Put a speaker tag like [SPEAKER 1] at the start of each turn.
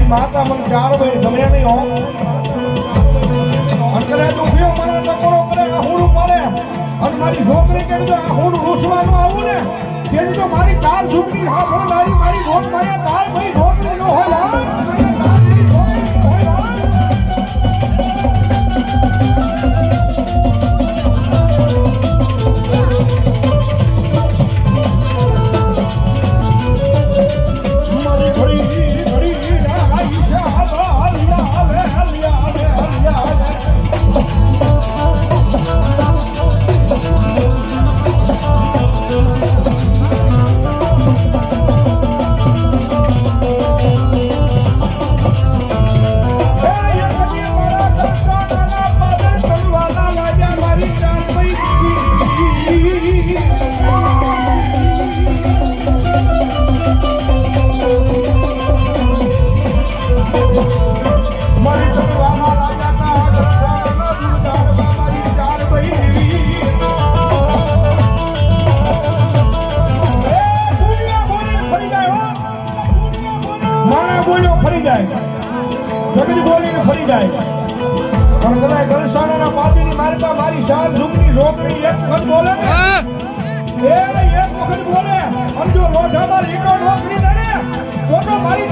[SPEAKER 1] માતા મને 4 ભાઈ ગમે નહીં હો અંકલે દુખ્યો મને ટકોરો કરે આ હુડું પડે અને મારી છોકરી કે જો આ હુડું રૂસવાનું આવું ને કે જો મારી 4 છોકરી હા મારી ભોગ માયા 4 ભાઈ છોકરી નો હોય ફરી જાય જગત બોલીને ફરી જાય પણ કદાચ ગણસાણાના પાપીની મારતા મારી શાલ ઝુમની છોકરી એક વખત બોલે ને એક વખત બોલે અને જો લોઢામાં લીટો ઢોકરી દે ને તો મારી